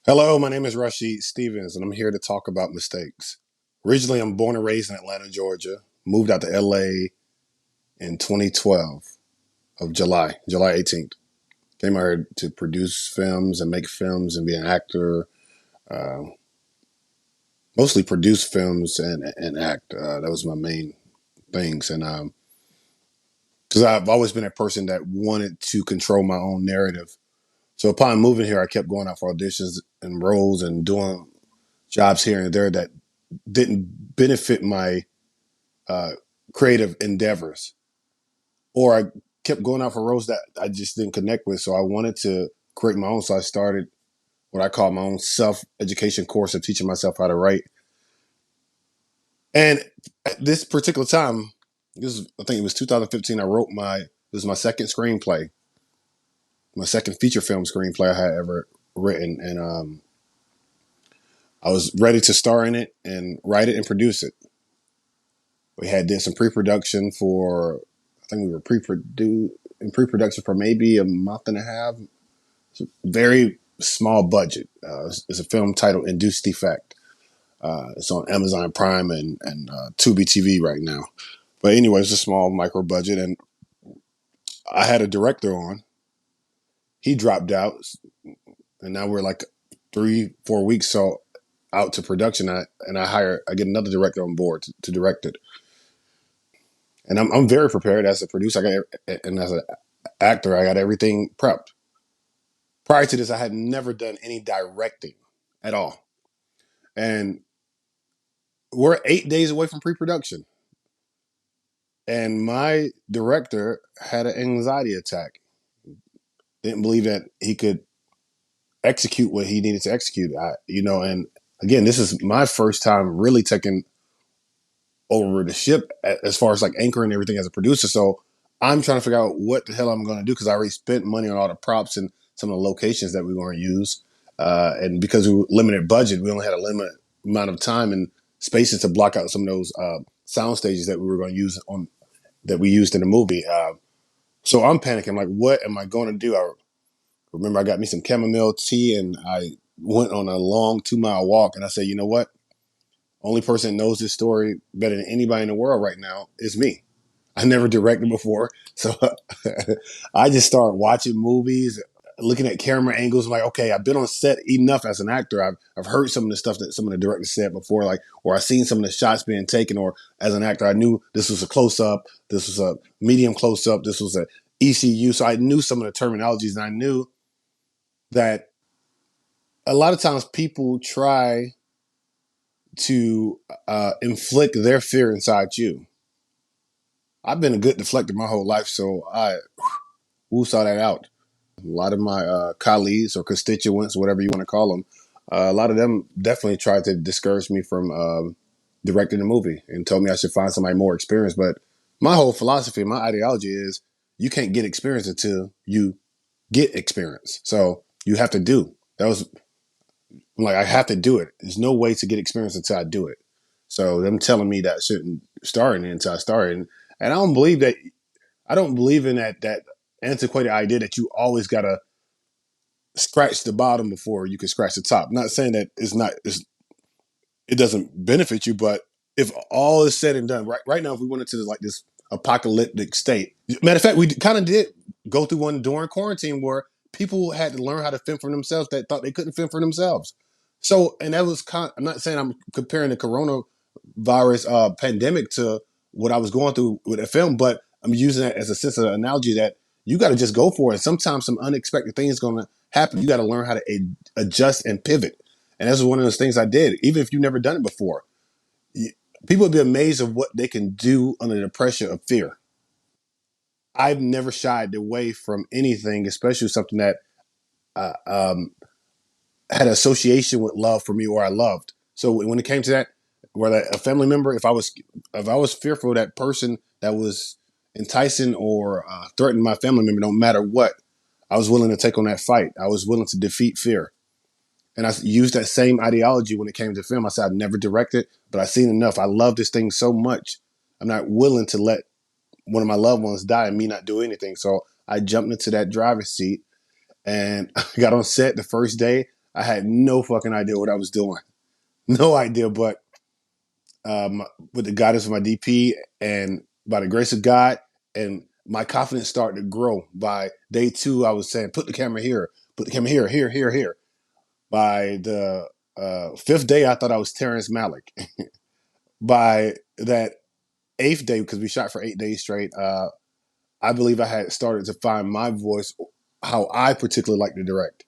Hello, my name is Rasheed Stevens, and I'm here to talk about mistakes. Originally, I'm born and raised in Atlanta, Georgia. Moved out to LA in 2012 of July 18th. Came out here to produce films and make films and be an actor. Uh, Mostly produce films and act. That was my main things. And because I've always been a person that wanted to control my own narrative. So upon moving here, I kept going out for auditions and roles and doing jobs here and there that didn't benefit my uh, creative endeavors, or I kept going out for roles that I just didn't connect with. So I wanted to create my own. So I started what I call my own self education course of teaching myself how to write. And at this particular time, I think it was 2015. I wrote this was my second screenplay, my second feature film screenplay I had ever written, and I was ready to star in it and write it and produce it. We had did some pre-production for, I think we were in pre-production for maybe a month and a half. It's a very small budget. It's a film titled Induced Defect. It's on Amazon Prime and Tubi TV right now. But anyway, it's a small micro budget, and I had a director on. He dropped out, and now we're like 3-4 weeks so out to production. I get another director on board to direct it. And I'm very prepared as a producer. And as an actor, I got everything prepped. Prior to this, I had never done any directing at all. And we're 8 days away from pre-production. And my director had an anxiety attack. Didn't believe that he could execute what he needed to execute. And again, this is my first time really taking over the ship as far as like anchoring everything as a producer. So I'm trying to figure out what the hell I'm going to do because I already spent money on all the props and some of the locations that we were going to use. And because we were limited budget, we only had a limited amount of time and spaces to block out some of those sound stages that we were going to use on that we used in the movie. So I'm panicking. I'm like, what am I going to do? I remember I got me some chamomile tea and I went on a long 2-mile walk and I said, you know what? Only person that knows this story better than anybody in the world right now is me. I never directed before. So I just started watching movies, looking at camera angles. I'm like, okay, I've been on set enough as an actor. I've heard some of the stuff that some of the directors said before, like, or I've seen some of the shots being taken, or as an actor, I knew this was a close up, this was a medium close up, this was a ECU. So I knew some of the terminologies and I knew that a lot of times people try to inflict their fear inside you. I've been a good deflector my whole life, so I saw that out. A lot of my colleagues or constituents, whatever you want to call them, a lot of them definitely tried to discourage me from directing a movie and told me I should find somebody more experienced. But my whole philosophy, my ideology is you can't get experience until you get experience. So you have to do. I'm like, I have to do it. There's no way to get experience until I do it. So them telling me that I shouldn't start it until I started. And I don't believe in that antiquated idea that you always gotta scratch the bottom before you can scratch the top. I'm not saying that it doesn't benefit you, but if all is said and done, right now, if we went into like this apocalyptic state, matter of fact, we kind of did go through one during quarantine where people had to learn how to fend for themselves that thought they couldn't fend for themselves. So, and that was I'm not saying I'm comparing the coronavirus pandemic to what I was going through with a film, but I'm using that as a sense of analogy that you got to just go for it. Sometimes some unexpected things going to happen. You got to learn how to adjust and pivot. And that's one of those things I did, even if you've never done it before. People would be amazed of what they can do under the pressure of fear. I've never shied away from anything, especially something that uh, um, had an association with love for me or I loved. So when it came to that, whether a family member, if I was fearful of that person that was enticing or threatening my family member, no matter what, I was willing to take on that fight. I was willing to defeat fear. And I used that same ideology when it came to film. I said, I've never directed, but I've seen enough. I love this thing so much. I'm not willing to let one of my loved ones die and me not do anything. So I jumped into that driver's seat and I got on set the first day. I had no fucking idea what I was doing. No idea, but with the guidance of my DP and by the grace of God, and my confidence started to grow. By day two, I was saying, put the camera here, put the camera here, here, here, here. By the fifth day, I thought I was Terrence Malick. By that eighth day, because we shot for 8 days straight, I believe I had started to find my voice, how I particularly like to direct.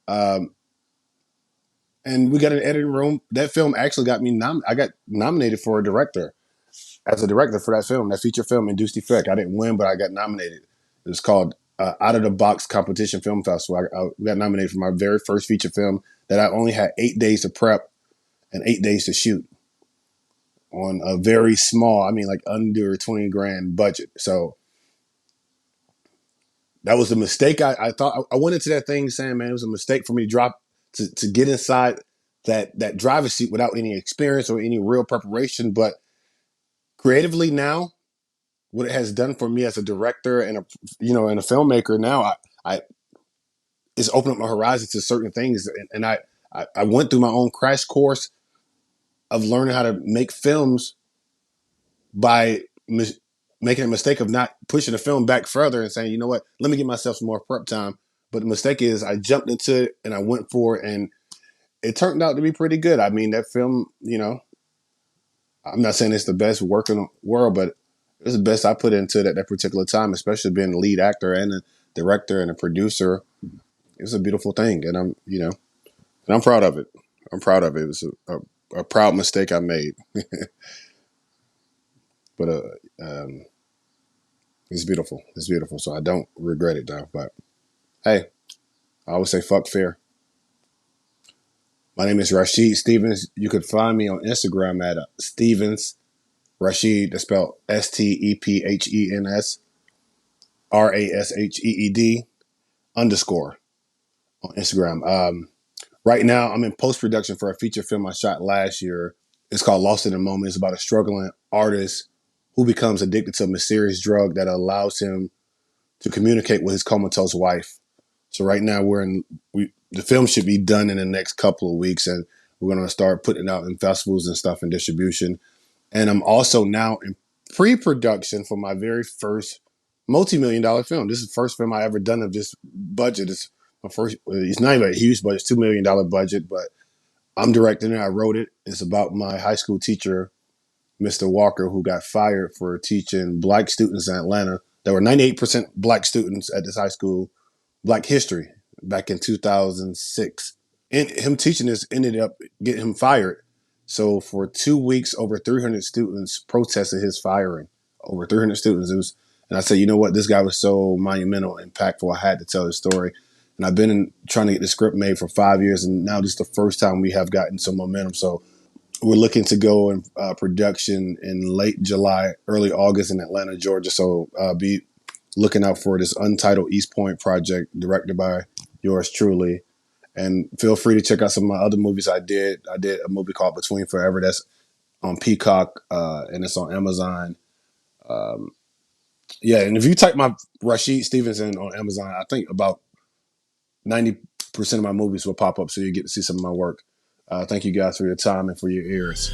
Um, and we got an editing room. That film actually got me I got nominated for a director as a director for that film, that feature film, Induced Effect. I didn't win, but I got nominated. It was called Out of the Box Competition Film Festival. I got nominated for my very first feature film that I only had 8 days to prep and 8 days to shoot on a very small, I mean, like under 20 grand budget. So that was a mistake. I thought I went into that thing saying, man, it was a mistake for me to drop to get inside that driver's seat without any experience or any real preparation. But creatively now, what it has done for me as a director and and a filmmaker now, I it's opened up my horizon to certain things, and I went through my own crash course of learning how to make films by making a mistake of not pushing the film back further and saying, you know what, let me give myself some more prep time. But the mistake is I jumped into it and I went for it, and it turned out to be pretty good. I mean, that film, I'm not saying it's the best work in the world, but it's the best I put into that particular time, especially being the lead actor and the director and the producer. It's a beautiful thing, and and I'm proud of it. I'm proud of it. It was a proud mistake I made, but it's beautiful. It's beautiful. So I don't regret it though. But hey, I always say fuck fear. My name is Rasheed Stevens. You could find me on Instagram at Stevens Rasheed. That's spelled STEPHENSRASHEED _ on Instagram. Right now, I'm in post production for a feature film I shot last year. It's called Lost in a Moment. It's about a struggling artist who becomes addicted to a mysterious drug that allows him to communicate with his comatose wife. So right now the film should be done in the next couple of weeks, and we're going to start putting it out in festivals and stuff and distribution. And I'm also now in pre-production for my very first multi-million-dollar film. This is the first film I ever done of this budget. It's my first. It's not even a huge budget. It's $2 million budget, but I'm directing it. I wrote it. It's about my high school teacher, Mr. Walker, who got fired for teaching black students in Atlanta. There were 98% black students at this high school, Black history, back in 2006. And him teaching this ended up getting him fired. So for 2 weeks, over 300 students protested his firing. Over 300 students. And I said, you know what? This guy was so monumental, impactful. I had to tell his story. And I've been trying to get the script made for 5 years, and now this is the first time we have gotten some momentum. So we're looking to go in production in late July, early August in Atlanta, Georgia. So be looking out for this Untitled East Point project directed by yours truly. And feel free to check out some of my other movies I did. I did a movie called Between Forever that's on Peacock, and it's on Amazon. Um, yeah, and if you type my Rasheed Stevenson on Amazon, I think about 90% of my movies will pop up, so you get to see some of my work. Thank you guys for your time and for your ears.